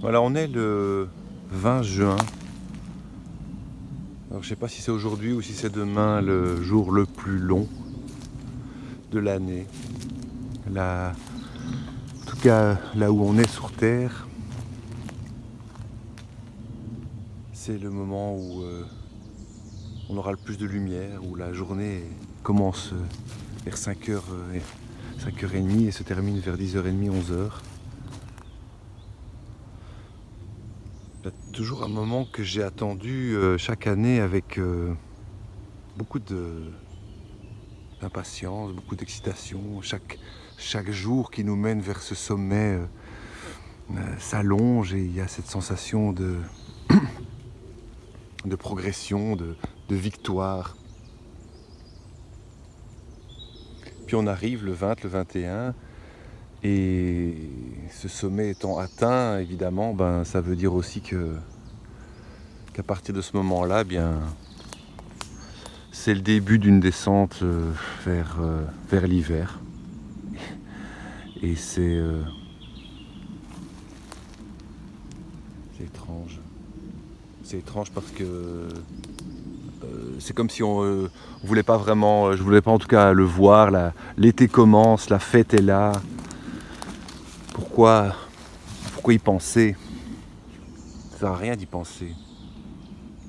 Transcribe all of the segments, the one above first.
Voilà, on est le 20 juin. Alors, je sais pas si c'est aujourd'hui ou si c'est demain le jour le plus long de l'année. Là, en tout cas, là où on est sur Terre, c'est le moment où on aura le plus de lumière, où la journée commence vers 5h30 et se termine vers 10h30, 11h. Il y a toujours un moment que j'ai attendu chaque année avec beaucoup d'impatience, beaucoup d'excitation. Chaque jour qui nous mène vers ce sommet s'allonge et il y a cette sensation de progression, de victoire. Puis on arrive le 20, le 21 et ce sommet étant atteint, évidemment, ça veut dire aussi qu'à partir de ce moment-là, c'est le début d'une descente vers l'hiver. Et c'est étrange. C'est étrange parce que c'est comme si on voulait pas vraiment, je voulais pas en tout cas le voir. L'été commence, la fête est là. Pourquoi y penser? Ça sert à rien d'y penser.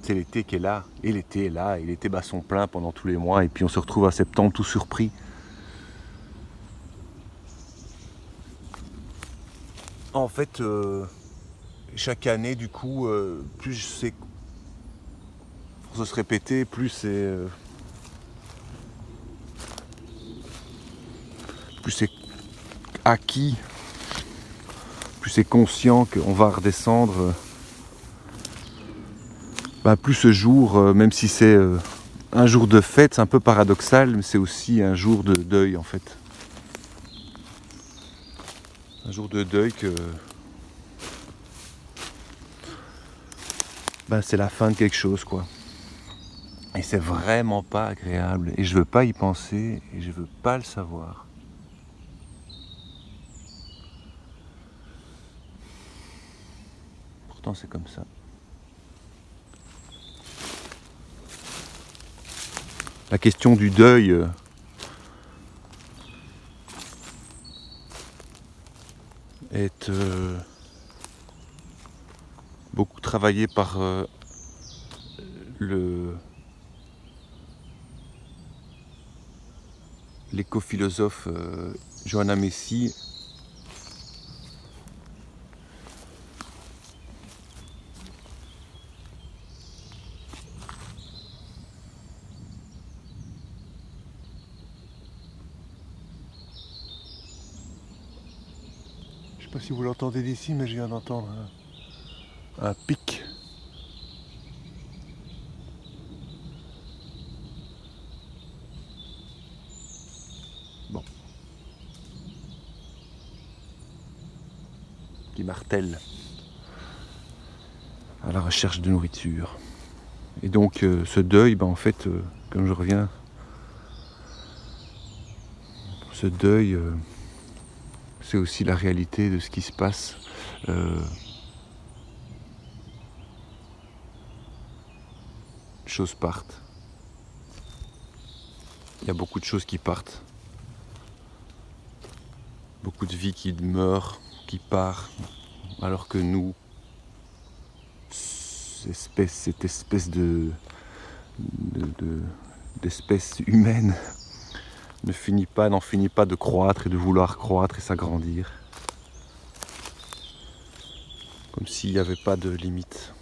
C'est l'été qui est là, et l'été est là, et l'été bat son plein pendant tous les mois, et puis on se retrouve à septembre tout surpris. En fait, chaque année, du coup, plus c'est pour se répéter, plus c'est acquis, plus c'est conscient qu'on va redescendre. Plus ce jour, même si c'est un jour de fête, c'est un peu paradoxal, mais c'est aussi un jour de deuil en fait. Un jour de deuil que c'est la fin de quelque chose, quoi. Et c'est vraiment pas agréable. Et je veux pas y penser, et je veux pas le savoir. Pourtant c'est comme ça. La question du deuil est beaucoup travaillée par l'éco-philosophe Johanna Macy. Je sais pas si vous l'entendez d'ici, mais je viens d'entendre un pic. Bon. Qui martèle à la recherche de nourriture. Et donc ce deuil, en fait, comme je reviens, ce deuil, c'est aussi la réalité de ce qui se passe. Les choses partent. Il y a beaucoup de choses qui partent. Beaucoup de vies qui meurent, qui partent. Alors que nous, cette espèce d'espèce humaine n'en finit pas de croître et de vouloir croître et s'agrandir. Comme s'il n'y avait pas de limite.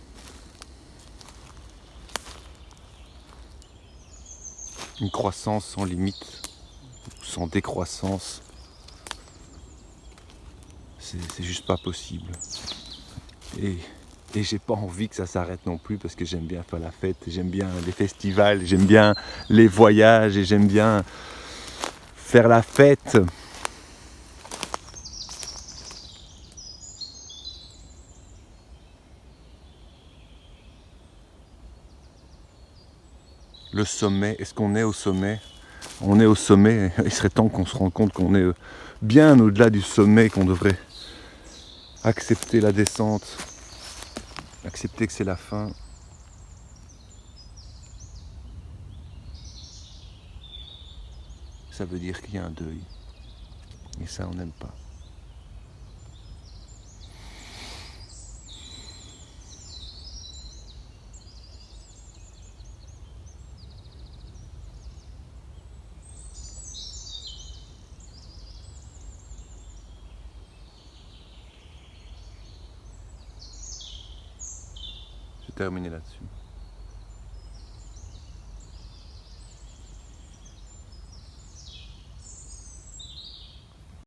Une croissance sans limite, sans décroissance, c'est juste pas possible. Et j'ai pas envie que ça s'arrête non plus parce que j'aime bien faire la fête, j'aime bien les festivals, j'aime bien les voyages et j'aime bien faire la fête. Le sommet, est-ce qu'on est au sommet? On est au sommet, il serait temps qu'on se rende compte qu'on est bien au-delà du sommet, qu'on devrait accepter la descente, accepter que c'est la fin. Ça veut dire qu'il y a un deuil. Et ça, on n'aime pas. Je vais terminer là-dessus.